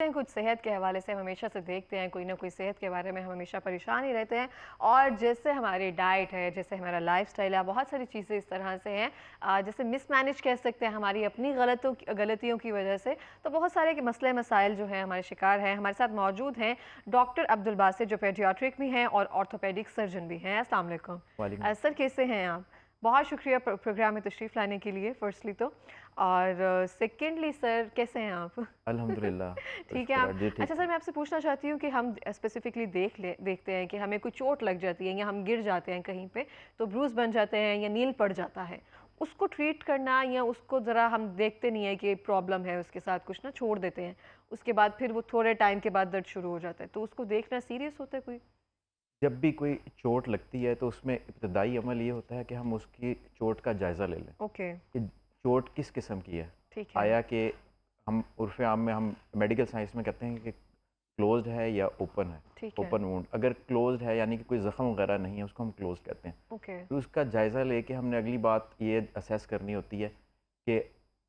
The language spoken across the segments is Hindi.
हैं कुछ सेहत के हवाले से हम हमेशा से देखते हैं, कोई ना कोई सेहत के बारे में हम हमेशा परेशान ही रहते हैं। और जैसे हमारी डाइट है, जैसे हमारा लाइफस्टाइल है, बहुत सारी चीज़ें इस तरह से हैं, जैसे मिसमैनेज कह सकते हैं हमारी अपनी गलतियों की वजह से। तो बहुत सारे के मसले मसाइल जो हैं हमारे शिकार हैं। हमारे साथ मौजूद हैं डॉक्टर अब्दुल बासित, जो पेडियाट्रिक भी हैं और ऑर्थोपेडिक सर्जन भी हैं। अस्सलाम वालेकुम। वालेकुम। सर, कैसे हैं आप? बहुत शुक्रिया प्रोग्राम में तशरीफ़ लाने के लिए फ़र्स्टली तो। और सेकेंडली सर, कैसे हैं आप? अल्हम्दुलिल्लाह, ठीक है शुक्र आप। है जी, ठीक अच्छा सर, हूँ। मैं आपसे पूछना चाहती हूँ कि हम स्पेसिफिकली देखते हैं कि हमें कोई चोट लग जाती है या हम गिर जाते हैं कहीं पे, तो ब्रूज बन जाते हैं या नील पड़ जाता है। उसको ट्रीट करना, या उसको ज़रा हम देखते नहीं है कि प्रॉब्लम है उसके साथ, कुछ ना छोड़ देते हैं, उसके बाद फिर वो थोड़े टाइम के बाद दर्द शुरू हो जाता है, तो उसको देखना सीरियस होता है कोई? जब भी कोई चोट लगती है तो उसमें इब्तदाई अमल ये होता है कि हम उसकी चोट का जायज़ा ले लें ओके। कि चोट किस किस्म की है। ठीक है। आया कि हम उर्फ़ आम में हम मेडिकल साइंस में कहते हैं कि क्लोज़्ड है या ओपन है, ठीक है। Open wound. अगर क्लोज़्ड है यानी कि कोई ज़ख्म वगैरह नहीं है, उसको हम क्लोज़ कहते हैं। ओके। तो उसका जायज़ा लेके हमने अगली बात ये असेस करनी होती है कि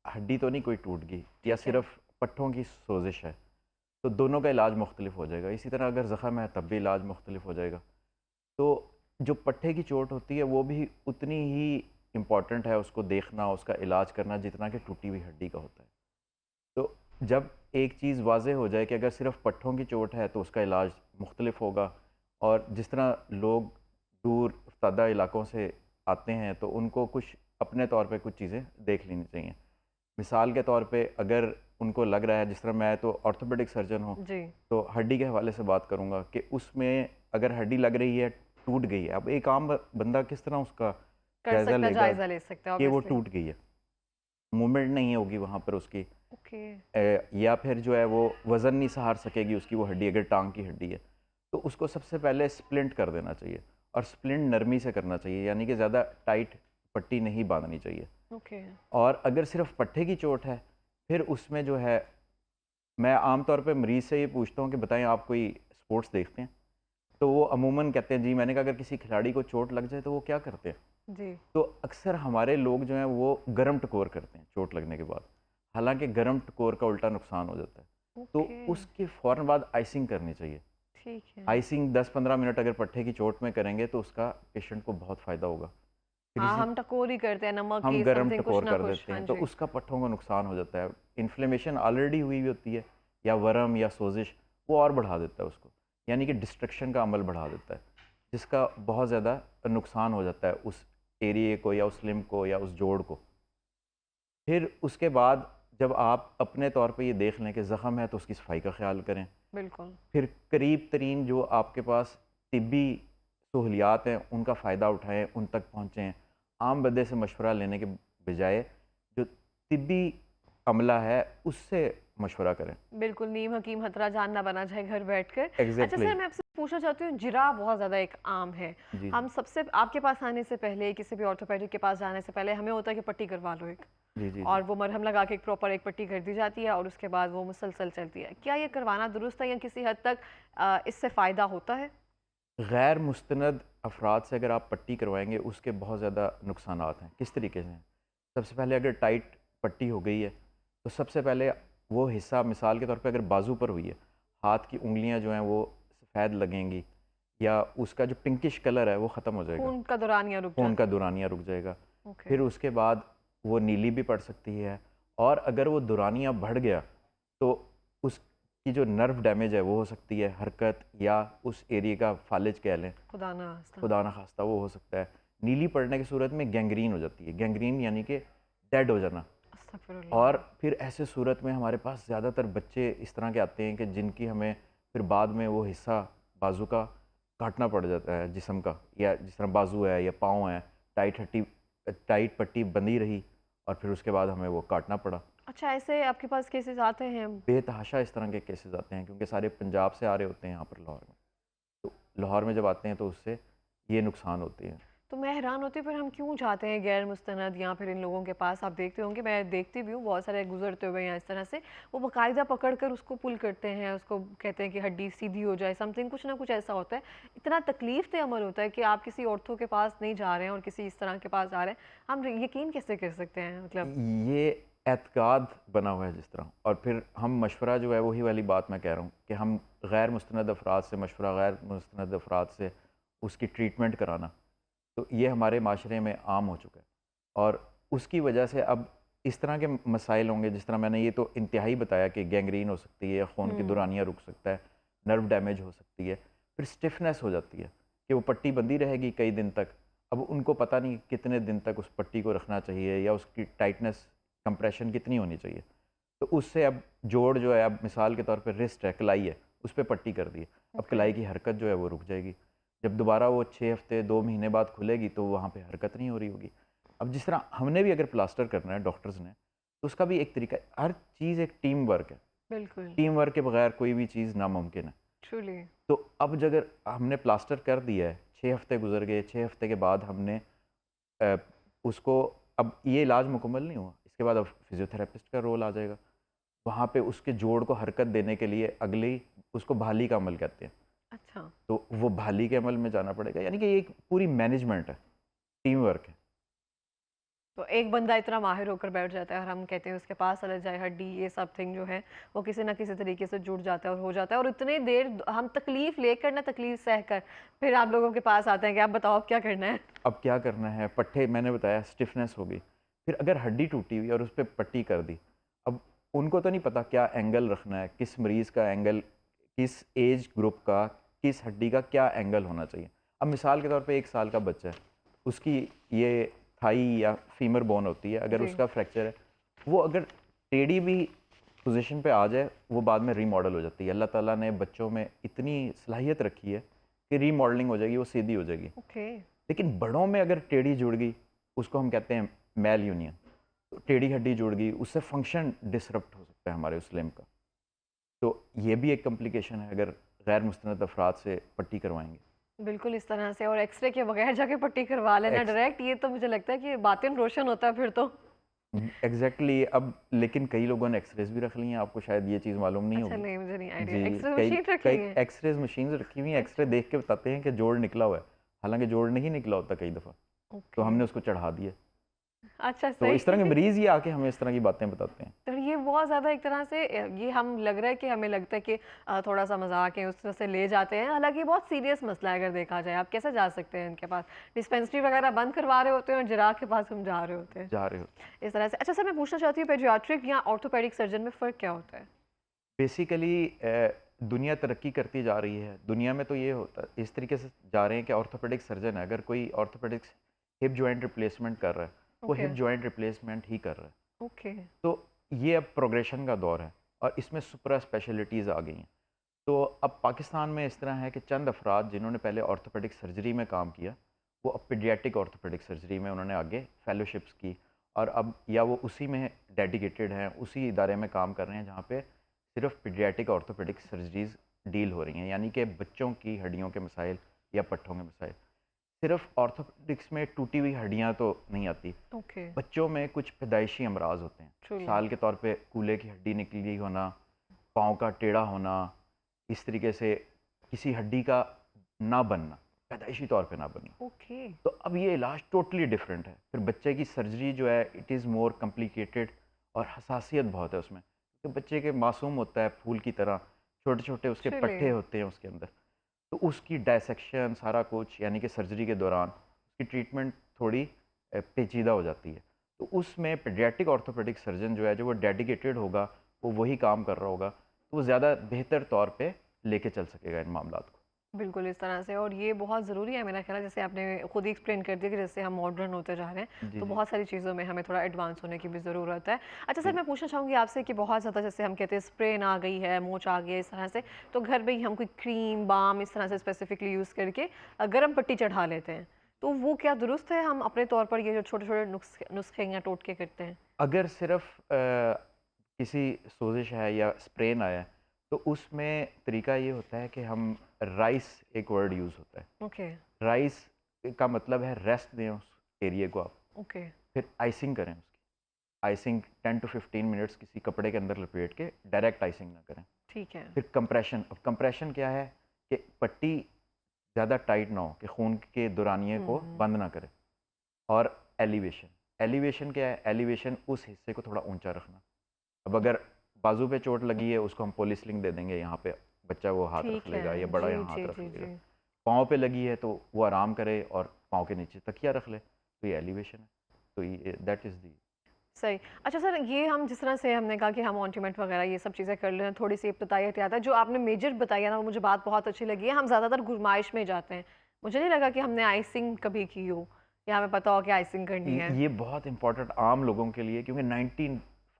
हड्डी तो नहीं कोई टूट गई या ठीक है। सिर्फ़ पट्ठों की सोजिश है, तो दोनों का इलाज मुख्तलिफ हो जाएगा। इसी तरह अगर ज़ख्म है तब भी इलाज मुख्तलिफ हो जाएगा। तो जो पट्टे की चोट होती है वो भी उतनी ही इम्पॉर्टेंट है उसको देखना, उसका इलाज करना जितना कि टूटी हुई हड्डी का होता है। तो जब एक चीज़ वाज़ेह हो जाए कि अगर सिर्फ़ पट्ठों की चोट है तो उसका इलाज मुख्तलिफ होगा, और जिस तरह लोग दूर अफ्तादा इलाकों से आते हैं तो उनको कुछ अपने तौर पे कुछ चीज़ें देख लेनी चाहिए। मिसाल के तौर पे अगर उनको लग रहा है, जिस तरह मैं तो ऑर्थोपेडिक सर्जन हूँ, जी। तो हड्डी के हवाले से बात करूँगा कि उसमें अगर हड्डी लग रही है, टूट गई है, अब एक आम बंदा किस तरह उसका कर जायज़ा सकता, लेगा जायज़ा ले सकते हैं कि वो ऑब्वियसली। टूट गई है, मूवमेंट नहीं होगी वहाँ पर उसकी, ओके। या फिर जो है वो वज़न नहीं सहार सकेगी उसकी वो हड्डी, अगर टांग की हड्डी है, तो उसको सबसे पहले स्प्लिंट कर देना चाहिए। और स्प्लिंट नरमी से करना चाहिए, यानी कि ज़्यादा टाइट पट्टी नहीं बांधनी चाहिए। ओके। और अगर सिर्फ पट्टे की चोट है, फिर उसमें जो है मैं आमतौर पे मरीज़ से ये पूछता हूँ कि बताएं आप कोई स्पोर्ट्स देखते हैं? तो वो अमूमन कहते हैं जी। मैंने कहा अगर किसी खिलाड़ी को चोट लग जाए तो वो क्या करते हैं? जी। तो अक्सर हमारे लोग जो हैं वो गरम टकोर करते हैं चोट लगने के बाद। हालाँकि गरम टकोर का उल्टा नुकसान हो जाता है। तो ओके। उसके फ़ौरन बाद आइसिंग करनी चाहिए। ठीक है। आइसिंग 10-15 मिनट अगर पट्टे की चोट में करेंगे तो उसका पेशेंट को बहुत फ़ायदा होगा। फिर हाँ, इसी हम टकोर ही करते हैं, नमक हम की गरम समथिंग कुछ टकोर ना कर कुछ। देते हाँ हैं तो जी। उसका पट्ठों को नुकसान हो जाता है। इन्फ्लेमेशन ऑलरेडी हुई हुई होती है, या वर्म या सोजिश, वो और बढ़ा देता है उसको, यानी कि डिस्ट्रक्शन का अमल बढ़ा देता है, जिसका बहुत ज़्यादा नुकसान हो जाता है उस एरिए को या उस लिम्ब को या उस जोड़ को। फिर उसके बाद जब आप अपने तौर पे ये देख लें कि ज़ख़म है तो उसकी सफाई का ख़्याल करें। बिल्कुल। फिर करीब तरीन जो आपके पास तिब्बी सहूलियात हैं उनका फ़ायदा उठाएँ, उन तक पहुँचें। आम बंदे से मशवरा लेने के बजाय जो तिब्बी अमला है उससे मशवरा करें। बिल्कुल, नीम हकीम हथरा जान ना बना जाए घर बैठकर। अच्छा एग्ज़ैक्टली। सर, मैं आपसे पूछना चाहती हूँ, जिराफ बहुत ज़्यादा एक आम है। जी, हम जी। सबसे आपके पास आने से पहले, किसी भी ऑर्थोपेडिक के पास जाने से पहले हमें होता है कि पट्टी करवा लो एक, जी, जी, और जी। वो मरहम लगा के एक प्रॉपर एक पट्टी कर दी जाती है और उसके बाद वो मुसलसल चलती है। क्या ये करवाना दुरुस्त है या किसी हद तक इससे फ़ायदा होता है? गैर मुस्तनद अफराद से अगर आप पट्टी करवाएँगे उसके बहुत ज़्यादा नुकसानात हैं। किस तरीके से हैं? सबसे पहले अगर टाइट पट्टी हो गई है, तो सबसे पहले वो हिस्सा, मिसाल के तौर पे अगर बाजू पर हुई है, हाथ की उँगलियाँ जो हैं वो सफ़ेद लगेंगी, या उसका जो पिंकिश कलर है वो ख़त्म हो जाएगा, खून का दौरानिया रुक खून का जाता है। दुरानिया रुक जाएगा। ओके। फिर उसके बाद वो नीली भी पड़ सकती है, और अगर वो दुरानिया बढ़ गया तो उसकी जो नर्व डैमेज है वो हो सकती है, हरकत, या उस एरिया का फालिज कह लें, खुदा ना खास्ता। खुदा न खास्ता वो हो सकता है। नीली पड़ने की सूरत में गैंग्रीन हो जाती है। गैंग्रीन यानी कि डेड हो जाना। अस्तगफिरुल्लाह। और फिर ऐसे सूरत में हमारे पास ज़्यादातर बच्चे इस तरह के आते हैं कि जिनकी हमें फिर बाद में वो हिस्सा बाजू का काटना पड़ जाता है, जिस्म का, या जिस तरह बाजू है या पाँव है, टाइट पट्टी बंधी रही और फिर उसके बाद हमें वो काटना पड़ा। अच्छा, ऐसे आपके पास केसेस आते हैं? बेतहाशा इस तरह के केसेस आते हैं, क्योंकि सारे पंजाब से आ रहे होते हैं यहाँ पर लाहौर में। तो लाहौर में जब आते हैं तो उससे ये नुकसान होते हैं। तो मैं हैरान होती हूँ, फिर हम क्यों जाते हैं गैर मुस्तनद या फिर इन लोगों के पास? आप देखते होंगे, मैं देखती भी हूँ बहुत सारे गुजरते हुए यहाँ इस तरह से, वो बाकायदा पकड़ कर उसको पुल करते हैं, उसको कहते हैं कि हड्डी सीधी हो जाए, समथिंग कुछ ना कुछ ऐसा होता है। इतना तकलीफ दे अमल होता है कि आप किसी औरतों के पास नहीं जा रहे हैं और किसी इस तरह के पास जा रहे हैं, हम यकीन कैसे कर सकते हैं मतलब? ये एतकाद बना हुआ है जिस तरह, और फिर हम मशवरा जो है वही वाली बात मैं कह रहा हूँ कि हम गैर मुस्तनद अफराद से मशवरा, गैर मुस्तनद अफराद से उसकी ट्रीटमेंट कराना, तो ये हमारे माशरे में आम हो चुका है। और उसकी वजह से अब इस तरह के मसाइल होंगे, जिस तरह मैंने ये तो इंतहाई बताया कि गैंग्रीन हो सकती है, खून की हम्म। दुरानियाँ रुक सकता है, नर्व डैमेज हो सकती है, फिर स्टिफनेस हो जाती है कि वो पट्टी बंदी रहेगी कई दिन तक। अब उनको पता नहीं कितने दिन तक उस पट्टी को रखना चाहिए या उसकी टाइटनेस, कंप्रेशन कितनी होनी चाहिए। तो उससे अब जोड़ जो है, अब मिसाल के तौर पे रिस्ट है, कलाई है, उस पे पट्टी कर दी है, अब ओके। कलाई की हरकत जो है वो रुक जाएगी। जब दोबारा वो 6 हफ्ते 2 महीने बाद खुलेगी तो वहाँ पे हरकत नहीं हो रही होगी। अब जिस तरह हमने भी अगर प्लास्टर करना है डॉक्टर्स ने, तो उसका भी एक तरीका है। हर चीज़ एक टीम वर्क है। बिल्कुल। टीम वर्क के बगैर कोई भी चीज़ नामुमकिन है। ट्रूली। तो अब अगर हमने प्लास्टर कर दिया है, 6 हफ्ते गुजर गए, 6 हफ्ते के बाद हमने अ, उसको, अब ये इलाज मुकम्मल नहीं हुआ, इसके बाद अब फिजियोथेरेपिस्ट का रोल आ जाएगा। वहाँ पे उसके जोड़ को हरकत देने के लिए अगली, उसको बहाली का अमल कहते हैं। अच्छा। तो वो बहाली के अमल में जाना पड़ेगा, यानी कि ये एक पूरी मैनेजमेंट है, टीम वर्क है। तो एक बंदा इतना माहिर होकर बैठ जाता है और हम कहते हैं उसके पास अलग जाए हड्डी, ये सब थिंग जो है वो किसी ना किसी तरीके से जुड़ जाता है और हो जाता है, और इतनी देर हम तकलीफ लेकर ना, तकलीफ सह कर फिर आप लोगों के पास आते हैं कि आप बताओ अब क्या करना है। अब क्या करना है, पट्टे मैंने बताया, स्टिफनेस हो गई, फिर अगर हड्डी टूटी हुई और उस पर पट्टी कर दी, अब उनको तो नहीं पता क्या एंगल रखना है, किस मरीज़ का एंगल, किस एज ग्रुप का, किस हड्डी का क्या एंगल होना चाहिए। अब मिसाल के तौर पे 1 साल का बच्चा है, उसकी ये थाई या फीमर बोन होती है, अगर जी। उसका फ्रैक्चर है, वो अगर टेढ़ी भी पोजीशन पे आ जाए, वो बाद में रीमॉडल हो जाती है। अल्लाह ताला ने बच्चों में इतनी सलाहियत रखी है कि रीमॉडलिंग हो जाएगी, वो सीधी हो जाएगी। ओके। लेकिन बड़ों में अगर टेढ़ी जुड़ गई, उसको हम कहते हैं मेल यूनियन, तो टेढ़ी हड्डी जुड़ गई, उससे फंक्शन डिसरप्ट हो सकता है हमारे उस लिम्ब का। तो ये भी एक कॉम्प्लिकेशन है अगर गैर मुस्तनद अफराद से पट्टी करवाएंगे। बिल्कुल इस तरह से, और एक्सरे के बगैर जाके पट्टी करवा लेना एक्स डायरेक्ट, ये तो मुझे लगता है कि बातिन रोशन होता है फिर तो। एग्जैक्टली। अब लेकिन कई लोगों ने एक्सरेज भी रख ली हैं, आपको शायद ये चीज़ मालूम नहीं अच्छा, होगी। नहीं मुझे नहीं आइडिया, जी, एक्सरे कई मशीन रख ली कई है। एक्सरेज मशीन्स रखी हुई हैं, एक्सरे अच्छा। देख के बताते हैं कि जोड़ निकला हुआ है, हालांकि जोड़ नहीं निकला होता कई दफ़ा, तो ओके। हमने उसको चढ़ा दिया। अच्छा, तो इस तरह के सही। मरीज़ ही आके हमें इस तरह की बातें बताते हैं। तो ये बहुत ज़्यादा एक तरह से ये हम लग रहा है कि हमें लगता है कि थोड़ा-सा मज़ाक है, उस तरह से ले जाते हैं। हालाँकि बहुत सीरियस मसला है अगर देखा जाए। आप कैसे जा सकते हैं इनके पास? डिस्पेंसरी वगैरह बंद करवा रहे होते हैं और जिराफ के पास हम जा रहे होते हैं। जा रहे हो। इस तरह से। अच्छा सर, मैं पूछना चाहती हूँ पेडियाट्रिक या ऑर्थोपेडिक सर्जन में फ़र्क क्या होता है? बेसिकली दुनिया तरक्की करती जा रही है। दुनिया में तो ये होता है, इस तरीके से जा रहे हैं कि ऑर्थोपेडिक सर्जन है, अगर कोई ऑर्थोपेडिक हिप जॉइंट रिप्लेसमेंट कर रहा है, वो ओके। हिप जॉइंट रिप्लेसमेंट ही कर रहा है। ओके। तो ये अब प्रोग्रेशन का दौर है और इसमें सुपरा स्पेशलिटीज़ आ गई हैं। तो अब पाकिस्तान में इस तरह है कि चंद अफराद जिन्होंने पहले ऑर्थोपेडिक सर्जरी में काम किया, वो अब पीडियाट्रिक ऑर्थोपेडिक सर्जरी में उन्होंने आगे फेलोशिप्स की, और अब या वो उसी में डेडिकेटेड हैं, उसी इदारे में काम कर रहे हैं जहाँ पे सिर्फ पीडियाट्रिक ऑर्थोपेडिक सर्जरीज़ डील हो रही हैं, यानी कि बच्चों की हड्डियों के मसाइल या पट्ठों के मसाइल। सिर्फ ऑर्थोपेडिक्स में टूटी हुई हड्डियाँ तो नहीं आती, ओके। बच्चों में कुछ पैदाइशी अमराज होते हैं। ट्रूली। मिसाल के तौर पे कूल्हे की हड्डी निकली होना, पाँव का टेढ़ा होना, इस तरीके से किसी हड्डी का ना बनना, पैदाइशी तौर पे ना बनना। ओके। तो अब ये इलाज टोटली डिफरेंट है। फिर बच्चे की सर्जरी जो है इट इज़ मोर कॉम्प्लिकेटेड और हसासियत बहुत है उसमें, तो बच्चे के मासूम होता है फूल की तरह, छोटे छोटे उसके ट्रूली। पट्टे होते हैं उसके अंदर। तो उसकी डायसेक्शन सारा कुछ, यानी कि सर्जरी के दौरान उसकी ट्रीटमेंट थोड़ी पेचीदा हो जाती है। तो उसमें पीडियाट्रिक ऑर्थोपेडिक सर्जन जो है, जो वो डेडिकेटेड होगा, वो वही काम कर रहा होगा, तो वो ज़्यादा बेहतर तौर पे लेके चल सकेगा इन मामलात को। बिल्कुल इस तरह से, और ये बहुत ज़रूरी है मेरा ख्याल है, जैसे आपने खुद ही एक्सप्लेन कर दिया कि जैसे हम मॉडर्न होते जा रहे हैं जी तो जी बहुत सारी चीज़ों में हमें थोड़ा एडवांस होने की भी ज़रूरत है। अच्छा सर, जी। मैं पूछना चाहूँगी आपसे कि बहुत ज़्यादा जैसे हम कहते हैं स्प्रेन आ गई है, मोच आ गई है इस तरह से, तो घर में ही हम कोई क्रीम बाम इस तरह से स्पेसिफिकली यूज़ करके गर्म पट्टी चढ़ा लेते हैं, तो वो क्या दुरुस्त है? हम अपने तौर पर ये जो छोटे छोटे नुस्खे नुस्खे या टोटके करते हैं। अगर सिर्फ किसी सोजिश है या स्प्रेन आया है, तो उसमें तरीका ये होता है कि हम राइस, एक वर्ड यूज़ होता है, ओके। राइस का मतलब है रेस्ट दें उस एरिया को आप, ओके। फिर आइसिंग करें उसकी। आइसिंग 10 टू 15 मिनट्स किसी कपड़े के अंदर लपेट के, डायरेक्ट आइसिंग ना करें। ठीक है। फिर कंप्रेशन। अब कंप्रेशन क्या है कि पट्टी ज़्यादा टाइट ना हो कि खून के दौरानिए को हम्म। बंद ना करे। और एलिवेशन, एलिवेशन क्या है? एलिवेशन उस हिस्से को थोड़ा ऊंचा रखना। अब अगर बाजू पे चोट लगी है, उसको हम पोलिसलिंग दे देंगे, यहाँ पे बच्चा वो हाथ रख ठीक है। लेगा या बड़ा जी, यहाँ हाथ जी, रख जी, लेगा। जी। पाँव पे लगी है तो वो आराम करे और पाँव के नीचे तकिया रख ले, तो ये एलिवेशन है। तो ये दैट इज़ दी। सही। अच्छा सर, ये हम जिस तरह से हमने कहा कि हम ऑइंटमेंट वगैरह ये सब चीज़ें कर लें, थोड़ी-सी इब्तिदाई एहतियात है, जो आपने मेजर बताई है ना, वो मुझे बात बहुत अच्छी लगी है। हम ज़्यादातर घुरमाइश में जाते हैं। मुझे नहीं लगा कि हमने आइसिंग कभी की हो या हमें पता हो कि आइसिंग करनी है। ये बहुत इंपॉर्टेंट आम लोगों के लिए, क्योंकि ल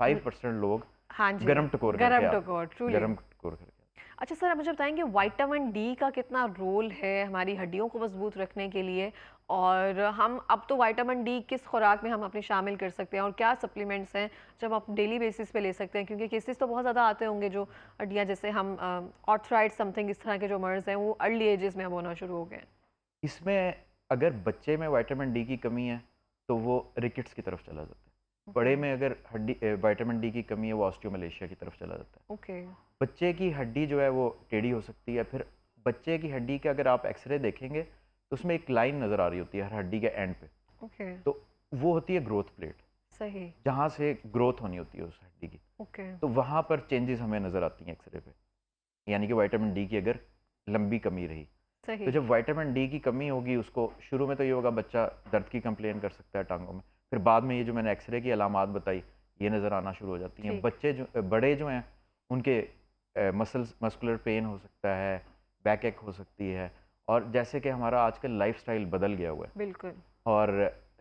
95% लोग हाँ जी, गरम टकोर करके गरम आते टकोर, हैं, ट्रूली। गरम टकोर करके। अच्छा सर, आप मुझे बताएँगे विटामिन डी का कितना रोल है हमारी हड्डियों को मज़बूत रखने के लिए? और हम अब तो विटामिन डी किस खुराक में हम अपनी शामिल कर सकते हैं और क्या सप्लीमेंट्स हैं जो हम आप डेली बेसिस पे ले सकते हैं? क्योंकि केसेस तो बहुत ज़्यादा आते होंगे जो हड्डियाँ जैसे हम आर्थराइड समथिंग इस तरह के जो मर्ज़ हैं वो अर्ली एजेस में अब होना शुरू हो गए हैं। इसमें अगर बच्चे में विटामिन डी की कमी है, तो वो रिकेट्स की तरफ चला जाता है। ओके, बड़े में अगर विटामिन डी की कमी है, वो ऑस्टियोमलेशिया की तरफ चला जाता है। ओके, बच्चे की हड्डी जो है वो टेढ़ी हो सकती है। फिर बच्चे की हड्डी के अगर आप एक्सरे देखेंगे, तो उसमें एक लाइन नज़र आ रही होती है हर हड्डी के एंड पे। ओके, तो वो होती है ग्रोथ प्लेट, सही, जहाँ से ग्रोथ होनी होती है उस हड्डी की। ओके, तो वहाँ पर चेंजेस हमें नज़र आती हैं एक्सरे पे, यानी कि विटामिन डी की अगर लंबी कमी रही। तो सही, जब विटामिन डी की कमी होगी, उसको शुरू में तो ये होगा, बच्चा दर्द की कंप्लेन कर सकता है टांगों में। फिर बाद में ये जो मैंने एक्सरे की अलामात बताई, ये नज़र आना शुरू हो जाती हैं। ठीक, बच्चे जो बड़े जो हैं, उनके मस्कुलर पेन हो सकता है, बैक एक हो सकती है। और जैसे कि हमारा आजकल लाइफस्टाइल बदल गया हुआ है बिल्कुल, और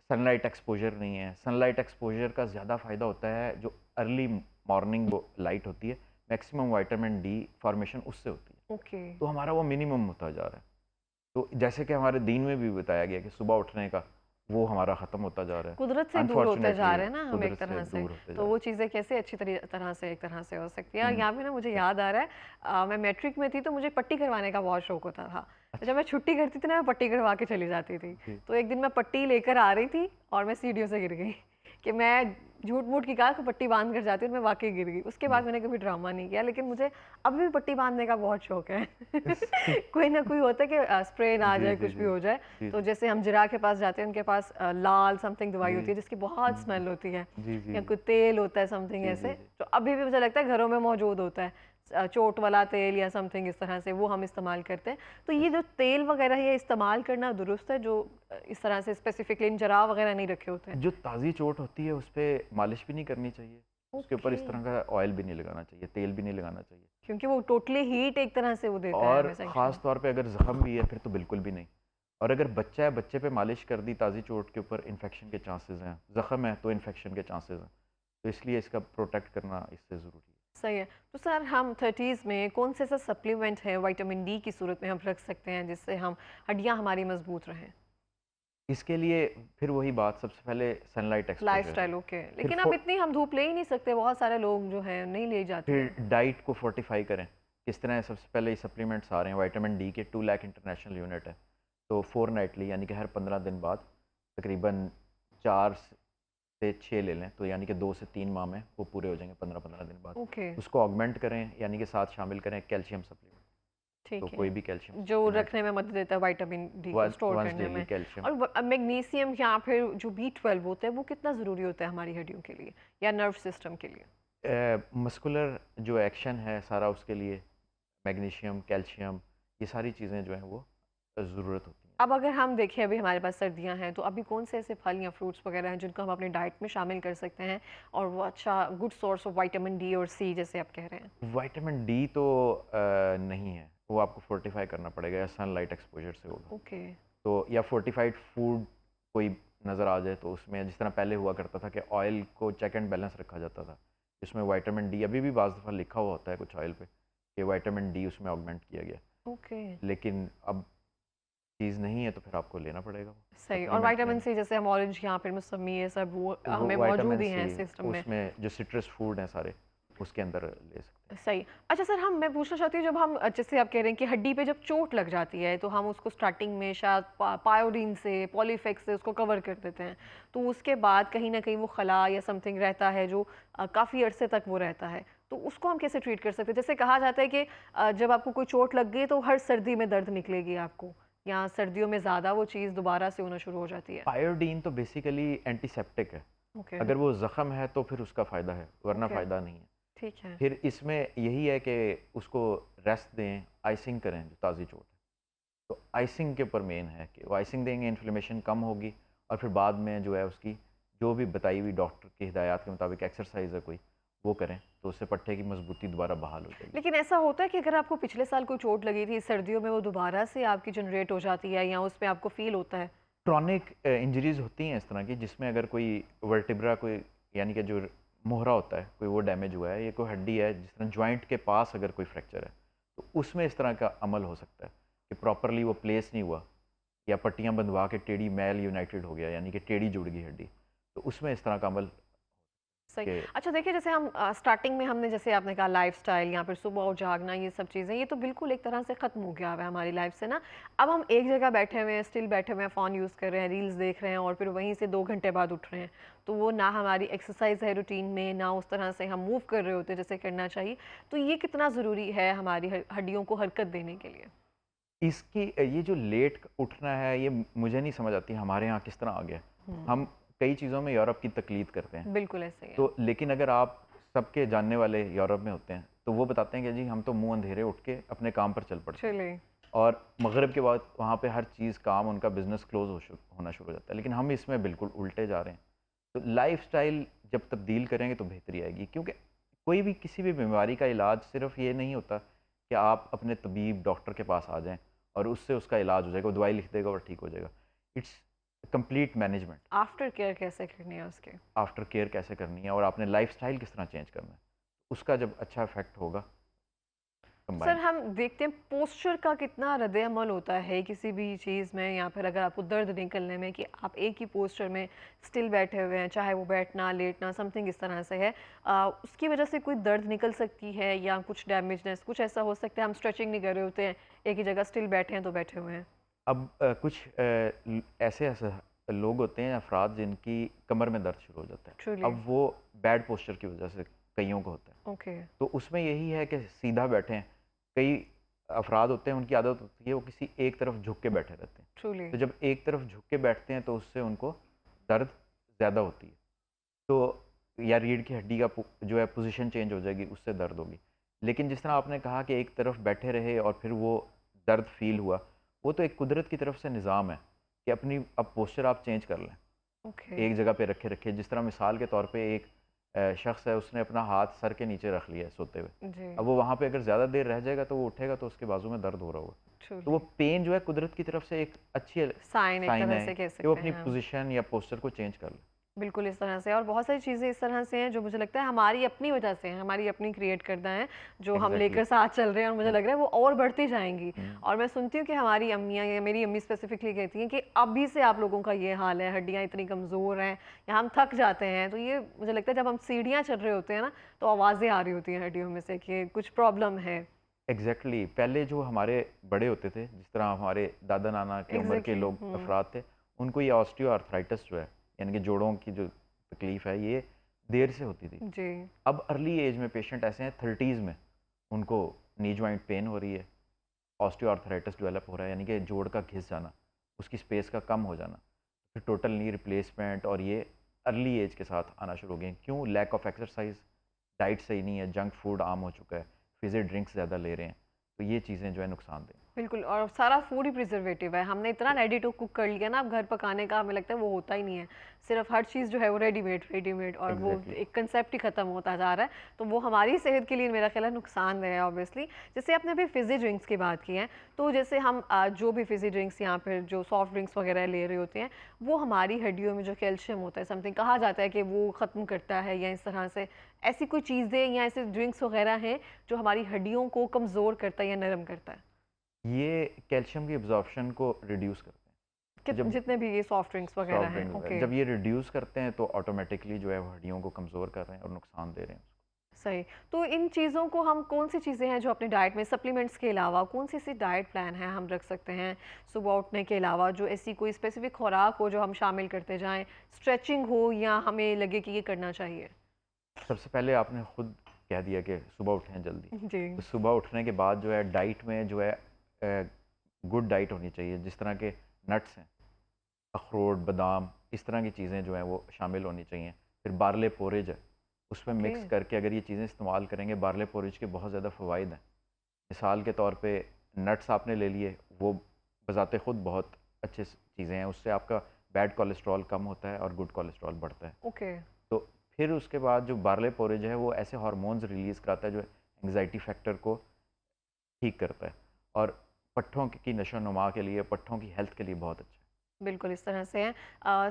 सनलाइट एक्सपोजर नहीं है। सनलाइट एक्सपोजर का ज़्यादा फ़ायदा होता है, जो अर्ली मॉर्निंग वो लाइट होती है, मैक्सिमम विटामिन डी फॉर्मेशन उससे होती है। ओके। तो हमारा वो मिनिमम होता जा रहा है। तो जैसे कि हमारे दीन में भी बताया गया कि सुबह उठने का वो हमारा ख़त्म होता जा रहा है। कुदरत से दूर होते जा अनफॉर्चुनेटली रहे हैं ना हम एक कुदरत से तरह से, दूर होते जा तो रहे वो चीज़ें कैसे अच्छी तरह से एक तरह से हो सकती है। और हैं। यहाँ पे ना मुझे याद आ रहा है, मैं मैट्रिक में थी तो मुझे पट्टी करवाने का बहुत शौक होता था। तो जब अच्छा। मैं छुट्टी करती थी ना, मैं पट्टी करवा के चली जाती थी। जी। तो एक दिन मैं पट्टी लेकर आ रही थी और मैं सीढ़ियों से गिर गई कि मैं झूठ मूठ की कहा कि पट्टी बांध कर जाती हूँ, मैं वाकई गिर गई। उसके बाद जी। मैंने कभी ड्रामा नहीं किया, लेकिन मुझे अभी भी पट्टी बांधने का बहुत शौक है। जी, कोई ना कोई होता है कि स्प्रे ना आ जी, जाए, जी, कुछ भी हो जाए। जी, तो जी, जैसे हम जिरा के पास जाते हैं, उनके पास लाल समथिंग दवाई जी, होती है जिसकी बहुत स्मेल होती है, जी, जी, या जी, कोई तेल होता है समथिंग जी, ऐसे, जी, जी। जो अभी भी मुझे लगता है घरों में मौजूद होता है। चोट वाला तेल या समथिंग इस तरह से वो हम इस्तेमाल करते हैं। तो ये जो तेल वगैरह है, ये इस्तेमाल करना दुरुस्त है, जो इस तरह से स्पेसिफिकली इन जरा वगैरह नहीं रखे होते हैं? जो ताज़ी चोट होती है, उस पे मालिश भी नहीं करनी चाहिए। उसके ऊपर ओके, इस तरह का ऑयल भी नहीं लगाना चाहिए, तेल भी नहीं लगाना चाहिए। क्योंकि वो टोटली हीट एक तरह से वो देता है और हमें ख़ास सेंक्शन। तौर पे अगर ज़ख्म भी है, फिर तो बिल्कुल भी नहीं। और अगर बच्चा है, बच्चे पे मालिश कर दी ताज़ी चोट के ऊपर, इन्फेक्शन के चांसेस हैं। ज़ख्म है तो इन्फेक्शन के चांसेस हैं। तो इसलिए इसका प्रोटेक्ट करना इससे ज़रूरी है। सही है। तो सर, हम 30s में कौन से ऐसा सप्लीमेंट है विटामिन डी की सूरत में हम रख सकते हैं जिससे हम हड्डियाँ हमारी मजबूत रहें? इसके लिए फिर वही बात, सबसे पहले सनलाइट एक्सपोज़र है। Lifestyle okay. फिर लेकिन अब इतनी हम धूप ले ही नहीं सकते, बहुत सारे लोग जो हैं नहीं ले जाते हैं। फिर डाइट को फोर्टिफाई करें। किस तरह? सबसे पहले ये सप्लीमेंट्स आ रहे हैं, विटामिन डी के 2 लाख इंटरनेशनल यूनिट है। तो फोर्टनाइटली, यानी कि हर 15 दिन बाद तकरीबन 4 से 6 ले लें, तो यानी कि 2 से 3 माह में वो पूरे हो जाएंगे 15-15 दिन बाद। ओके, उसको ऑगमेंट करें, यानी कि साथ शामिल करें कैल्शियम सप्लीमेंट। तो ठीक कोई है। भी कैल्शियम जो सप्लीमेंट रखने में मदद देता है विटामिन डी को स्टोर वंस करने डेली में। कैल्शियम। और मैग्नीशियम या फिर जो B12 होता है, वो कितना ज़रूरी होता है हमारी हड्डियों के लिए या नर्व सिस्टम के लिए? मस्कुलर जो एक्शन है सारा, उसके लिए मैग्नीशियम, कैल्शियम, ये सारी चीज़ें जो हैं वो ज़रूरत होती हैं। अब अगर हम देखें, अभी हमारे पास सर्दियां हैं, तो अभी कौन से ऐसे फल या फ्रूट्स वगैरह हैं जिनको हम अपनी डाइट में शामिल कर सकते हैं और वो अच्छा good source of vitamin D और सी जैसे आप कह रहे हैं? विटामिन डी तो नहीं है, वो आपको फोर्टिफाई करना पड़ेगा या सनलाइट एक्सपोजर से होगा। ओके, तो या फोर्टिफाइड फूड कोई नज़र आ जाए, तो उसमें जिस तरह पहले हुआ करता था कि ऑयल को चेक एंड बैलेंस रखा जाता था, जिसमें विटामिन डी अभी भी बाज़ दफ़ा लिखा हुआ होता है कुछ ऑयल पे कि विटामिन डी उसमें ऑगमेंट किया गया। ओके, लेकिन अब चीज़ नहीं है, तो फिर आपको लेना पड़ेगा, वो सही। और सप्लीमेंट विटामिन लेना। सी जैसे हम ऑरेंज या फिर मौसमी, ये सब वो वो हमें मौजूद विटामिन ही सी हैं सिस्टम में। उसमें जो सिट्रस फूड हैं सारे, उसके अंदर ले सकते सही। अच्छा सर, मैं पूछना चाहती हूँ, जब हम जैसे आप कह रहे हैं कि हड्डी पे जब चोट लग जाती है, तो हम उसको स्टार्टिंग में शायद पायोडीन से, पॉलीफेक्स से उसको कवर कर देते हैं। तो उसके बाद कहीं न कहीं वो खला या समथिंग रहता है जो काफ़ी अरसे तक वो रहता है। तो उसको हम कैसे ट्रीट कर सकते हैं? जैसे कहा जाता है कि जब आपको कोई चोट लग गई तो हर सर्दी में दर्द निकलेगी आपको, या सर्दियों में ज़्यादा वो चीज़ दोबारा से होना शुरू हो जाती है? आयोडीन तो बेसिकली एंटीसेप्टिक है। ओके, अगर वो ज़ख़म है तो फिर उसका फ़ायदा है, वरना ओके, फ़ायदा नहीं है। ठीक है। फिर इसमें यही है कि उसको रेस्ट दें, आइसिंग करें जो ताज़ी चोट है। तो आइसिंग के ऊपर मेन है कि वो आइसिंग देंगे, इन्फ्लेमेशन कम होगी और फिर बाद में जो है उसकी जो भी बताई हुई डॉक्टर की हिदायत के मुताबिक एक्सरसाइज है कोई, वो करें तो उससे पट्टे की मजबूती दोबारा बहाल हो जाएगी। लेकिन ऐसा होता है कि अगर आपको पिछले साल कोई चोट लगी थी, सर्दियों में वो दोबारा से आपकी जनरेट हो जाती है या उसमें आपको फ़ील होता है? क्रॉनिक इंजरीज़ होती हैं इस तरह की जिसमें अगर कोई वर्टिब्रा कोई यानी कि जो मोहरा होता है कोई वो डैमेज हुआ है, ये कोई हड्डी है जिस तरह जॉइंट के पास अगर कोई फ्रैक्चर है, तो उसमें इस तरह का अमल हो सकता है कि प्रॉपरली वो प्लेस नहीं हुआ या पट्टियाँ बंधवा के टेढ़ी मैल यूनाइटेड हो गया यानी कि टेढ़ी जुड़ गई हड्डी, तो उसमें इस तरह का अमल सही। के अच्छा देखिए, जैसे हम स्टार्टिंग में हमने जैसे आपने कहा लाइफ़स्टाइल या फिर सुबह उठ जागना, ये सब चीज़ें ये तो बिल्कुल एक तरह से ख़त्म हो गया हुआ है हमारी लाइफ से ना। अब हम एक जगह बैठे हुए हैं, स्टिल बैठे हुए हैं, फ़ोन यूज़ कर रहे हैं, रील्स देख रहे हैं और फिर वहीं से 2 घंटे बाद उठ रहे हैं। तो वो ना हमारी एक्सरसाइज़ है रूटीन में, ना उस तरह से हम मूव कर रहे होते जैसे करना चाहिए। तो ये कितना ज़रूरी है हमारी हड्डियों को हरकत देने के लिए? इसकी ये जो लेट उठना है ये मुझे नहीं समझ आती हमारे यहाँ किस तरह आ गया। हुँ, हम कई चीज़ों में यूरोप की तकलीद करते हैं। बिल्कुल ऐसे ही है। तो लेकिन अगर आप सबके जानने वाले यूरोप में होते हैं, तो वो बताते हैं कि जी हम तो मुँह अंधेरे उठ के अपने काम पर चल पड़ते हैं। चलिए, और मगरिब के बाद वहाँ पे हर चीज़ काम उनका बिज़नेस क्लोज़ होना शुरू हो जाता है। लेकिन हम इसमें बिल्कुल उल्टे जा रहे हैं। तो लाइफ़स्टाइल जब तब्दील करेंगे तो बेहतरी आएगी क्योंकि कोई भी किसी भी बीमारी का इलाज सिर्फ़ ये नहीं होता कि आप अपने तबीब डॉक्टर के पास आ जाएँ और उससे उसका इलाज हो जाएगा, वो दवाई लिख देगा और ठीक हो जाएगा। It's complete management. After care कैसे करनी है उसके? आफ्टर केयर कैसे करनी है और आपने लाइफ़स्टाइल किस तरह चेंज करना है। उसका जब अच्छा इफ़ेक्ट होगा सर, कंबाइन। हम देखते हैं पोस्चर का कितना रद्द-ए-अमल होता है किसी भी चीज़ में या फिर अगर आपको दर्द निकलने में कि आप एक ही पोस्चर में स्टिल बैठे हुए हैं, चाहे वो बैठना, लेटना, समथिंग इस तरह से है। उसकी वजह से कोई दर्द निकल सकती है या कुछ डैमेजनेस, कुछ ऐसा हो सकता है, हम स्ट्रेचिंग नहीं कर रहे होते हैं, एक ही जगह स्टिल बैठे हैं तो बैठे हुए हैं। अब कुछ ऐसे लोग होते हैं अफराद जिनकी कमर में दर्द शुरू हो जाता है। ट्रूली, अब वो बैड पोस्चर की वजह से कईयों को होता है। ओके, तो उसमें यही है कि सीधा बैठें। कई अफराद होते हैं उनकी आदत होती है वो किसी एक तरफ झुक के बैठे रहते हैं। ट्रूली, तो जब एक तरफ झुक के बैठते हैं तो उससे उनको दर्द ज़्यादा होती है। तो या रीढ़ की हड्डी का जो है पोजीशन चेंज हो जाएगी, उससे दर्द होगी। लेकिन जिस तरह आपने कहा कि एक तरफ बैठे रहे और फिर वो दर्द फ़ील हुआ, वो तो एक कुदरत की तरफ से निज़ाम है कि अपनी अब पोस्चर आप चेंज कर लें। ओके, एक जगह पे रखे-रखे जिस तरह मिसाल के तौर पे एक शख्स है उसने अपना हाथ सर के नीचे रख लिया है सोते हुए। जी, अब वो वहाँ पे अगर ज़्यादा देर रह जाएगा तो वो उठेगा तो उसके बाजू में दर्द हो रहा होगा। तो वो ट्रूली। पेन जो है कुदरत की तरफ से एक अच्छी साइन एक साइन तरह है से कह कि वो सकते अपनी हैं हम। पोज़ीशन या पोस्चर को चेंज कर ले। बिल्कुल इस तरह से और बहुत सारी चीज़ें इस तरह से हैं जो मुझे लगता है हमारी अपनी वजह से हैं, हमारी अपनी क्रिएट करना है, जो हम एग्ज़ैक्टली। लेकर साथ चल रहे हैं और मुझे हुँ, लग रहा है वो और बढ़ती जाएँगी। हुँ। और मैं सुनती हूँ कि हमारी अम्मियाँ या मेरी अम्मी स्पेसिफिकली कहती हैं कि अभी से आप लोगों का ये हाल है, हड्डियाँ इतनी कमज़ोर हैं या हम थक जाते हैं। तो ये मुझे लगता है जब हम सीढ़ियाँ चढ़ रहे होते हैं ना, तो आवाज़ें आ रही होती हैं हड्डियों में से कि कुछ प्रॉब्लम है। एग्ज़ैक्टली पहले जो हमारे बड़े होते थे, जिस तरह हमारे दादा-नाना की उम्र के एग्ज़ैक्टली लोग हुँ, अफ़राद थे, उनको ये ऑस्टियोआर्थराइटिस जो है, यानी कि जोड़ों की जो तकलीफ़ है, ये देर से होती थी। जी, अब अर्ली एज में पेशेंट ऐसे हैं 30s में, उनको नी जॉइंट पेन हो रही है, ऑस्टियोआर्थराइटिस डेवलप हो रहा है, यानी कि जोड़ का घिस जाना, उसकी स्पेस का कम हो जाना। फिर टोटल नी रिप्लेसमेंट और ये अर्ली एज के साथ आना शुरू हो गए हैं। क्यों? लैक ऑफ एक्सरसाइज़, डाइट सही नहीं है, जंक फूड आम हो चुका है, फ़िज़ी ड्रिंक्स ज़्यादा ले रहे हैं। तो ये चीज़ें जो है नुकसानदेह हैं। बिल्कुल और सारा फूड ही प्रिजर्वेटिव है। हमने इतना रेडी टू कुक कर लिया ना अब घर पकाने का हमें लगता है वो होता ही नहीं है। सिर्फ़ हर चीज़ जो है वो रेडीमेड और वो एग्ज़ैक्टली। एक कांसेप्ट ही ख़त्म होता जा रहा है। तो वो हमारी सेहत के लिए मेरा ख़्याल है नुकसानदेह है ऑब्वियसली। जैसे आपने अभी फ़िज़ी ड्रिंक्स की बात की है, तो जैसे हम जो भी फ़िज़ी ड्रिंक्स या फिर जो सॉफ्ट ड्रिंक्स वग़ैरह ले रहे होते हैं, वो हमारी हड्डियों में जो कैल्शियम होता है समथिंग कहा जाता है कि वो ख़त्म करता है या इस तरह से। ऐसी कोई चीज़ें या ऐसे ड्रिंक्स वग़ैरह हैं जो हमारी हड्डियों को कमज़ोर करता है या नरम करता है? ये कैल्शियम की एब्ज़ॉर्प्शन को रिड्यूस करते हैं। तो कित जब जितने भी ये सॉफ्ट ड्रिंक्स वगैरह सॉफ्ट हैं, ड्रिंक्स वगैरह ओके, जब ये रिड्यूस करते हैं तो ऑटोमेटिकली जो है वो हड्डियों को कमज़ोर कर रहे हैं और नुकसान दे रहे हैं। सही। तो इन चीज़ों को हम कौन-सी चीज़ें हैं जो अपनी डाइट में सप्लीमेंट्स के अलावा कौन-सी ऐसी डाइट प्लान है हम रख सकते हैं, सुबह उठने के अलावा जो ऐसी कोई स्पेसिफिक खुराक हो जो हम शामिल करते जाएँ, स्ट्रेचिंग हो या हमें लगे कि ये करना चाहिए? सबसे पहले आपने खुद कह दिया कि सुबह उठें जल्दी। जी, तो सुबह उठने के बाद जो है डाइट में जो है गुड डाइट होनी चाहिए, जिस तरह के नट्स हैं, अखरोट, बादाम, इस तरह की चीज़ें जो हैं वो शामिल होनी चाहिए। फिर बारले पोरेज है, उसमें ओके। मिक्स करके अगर ये चीज़ें इस्तेमाल करेंगे, बारले पोरेज के बहुत ज़्यादा फ़वाइद हैं। मिसाल के तौर पे नट्स आपने ले लिए, वो बज़ाते ख़ुद बहुत अच्छे चीज़ें हैं, उससे आपका बैड कोलेस्ट्रॉल कम होता है और गुड कोलेस्ट्रॉल बढ़ता है। ओके। तो फिर उसके बाद जो बार्ले पोरेज है वो ऐसे हार्मोन्स रिलीज़ कराता है जो एंग्जाइटी फैक्टर को ठीक करता है, और पट्ठों की नशो नुमा के लिए, पट्ठों की हेल्थ के लिए बहुत अच्छा है। बिल्कुल इस तरह से है।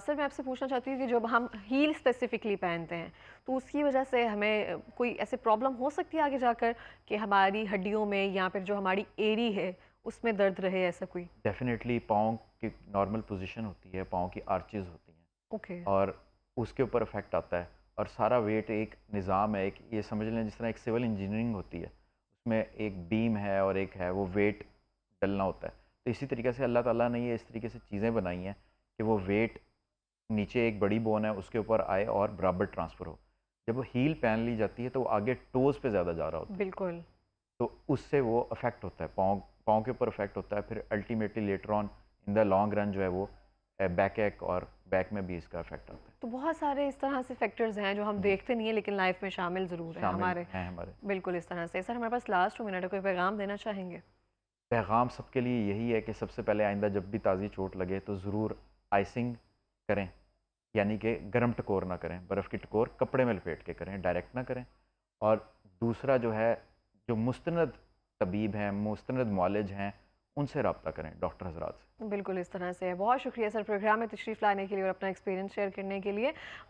सर मैं आपसे पूछना चाहती हूँ कि जब हम हील स्पेसिफिकली पहनते हैं तो उसकी वजह से हमें कोई ऐसे प्रॉब्लम हो सकती है आगे जाकर कि हमारी हड्डियों में या फिर जो हमारी एड़ी है उसमें दर्द रहे, ऐसा कोई? डेफिनेटली पाँव की नॉर्मल पोजीशन होती है, पाँव की आर्चेज़ होती हैं, ओके। और उसके ऊपर इफ़ेक्ट आता है, और सारा वेट एक निज़ाम है, एक ये समझ लें जिस तरह एक सिविल इंजीनियरिंग होती है, उसमें एक बीम है और एक है वो वेट डलना होता है। तो इसी तरीके से अल्लाह ताला ने ये इस तरीके से चीज़ें बनाई हैं कि वो वेट नीचे एक बड़ी बोन है उसके ऊपर आए और बराबर ट्रांसफ़र हो। जब वो हील पहन ली जाती है तो वो आगे टोज़ पे ज़्यादा जा रहा होता है, बिल्कुल। तो उससे वो अफ़ेक्ट होता है, पाँव पाँव के ऊपर अफ़ेक्ट होता है, फिर ultimately later on in the long run जो है वो बैक एक और बैक में भी इसका इफ़ेक्ट आता है। तो बहुत सारे इस तरह से फैक्टर्स हैं जो हम जी, देखते नहीं है लेकिन लाइफ में शामिल ज़रूर हैं शामिल हमारे। हैं हमारे। बिल्कुल इस तरह से। सर हमारे पास लास्ट 2 मिनट है, कोई पैगाम देना चाहेंगे? पैगाम सबके लिए यही है कि सबसे पहले आइंदा जब भी ताज़ी चोट लगे तो ज़रूर आइसिंग करें, यानी कि गर्म टकोर ना करें, बर्फ़ की टकोर कपड़े में लपेट के करें, डायरेक्ट ना करें। और दूसरा जो है, जो मुस्तनद तबीब हैं, मुस्तनद मुआलिज हैं, उनसे रब्ता करें, डॉक्टर हज़रात से। बिल्कुल इस तरह से है। बहुत शुक्रिया सर प्रोग्राम में तशरीफ़ लाने के लिए और अपना एक्सपीरियंस शेयर करने के लिए।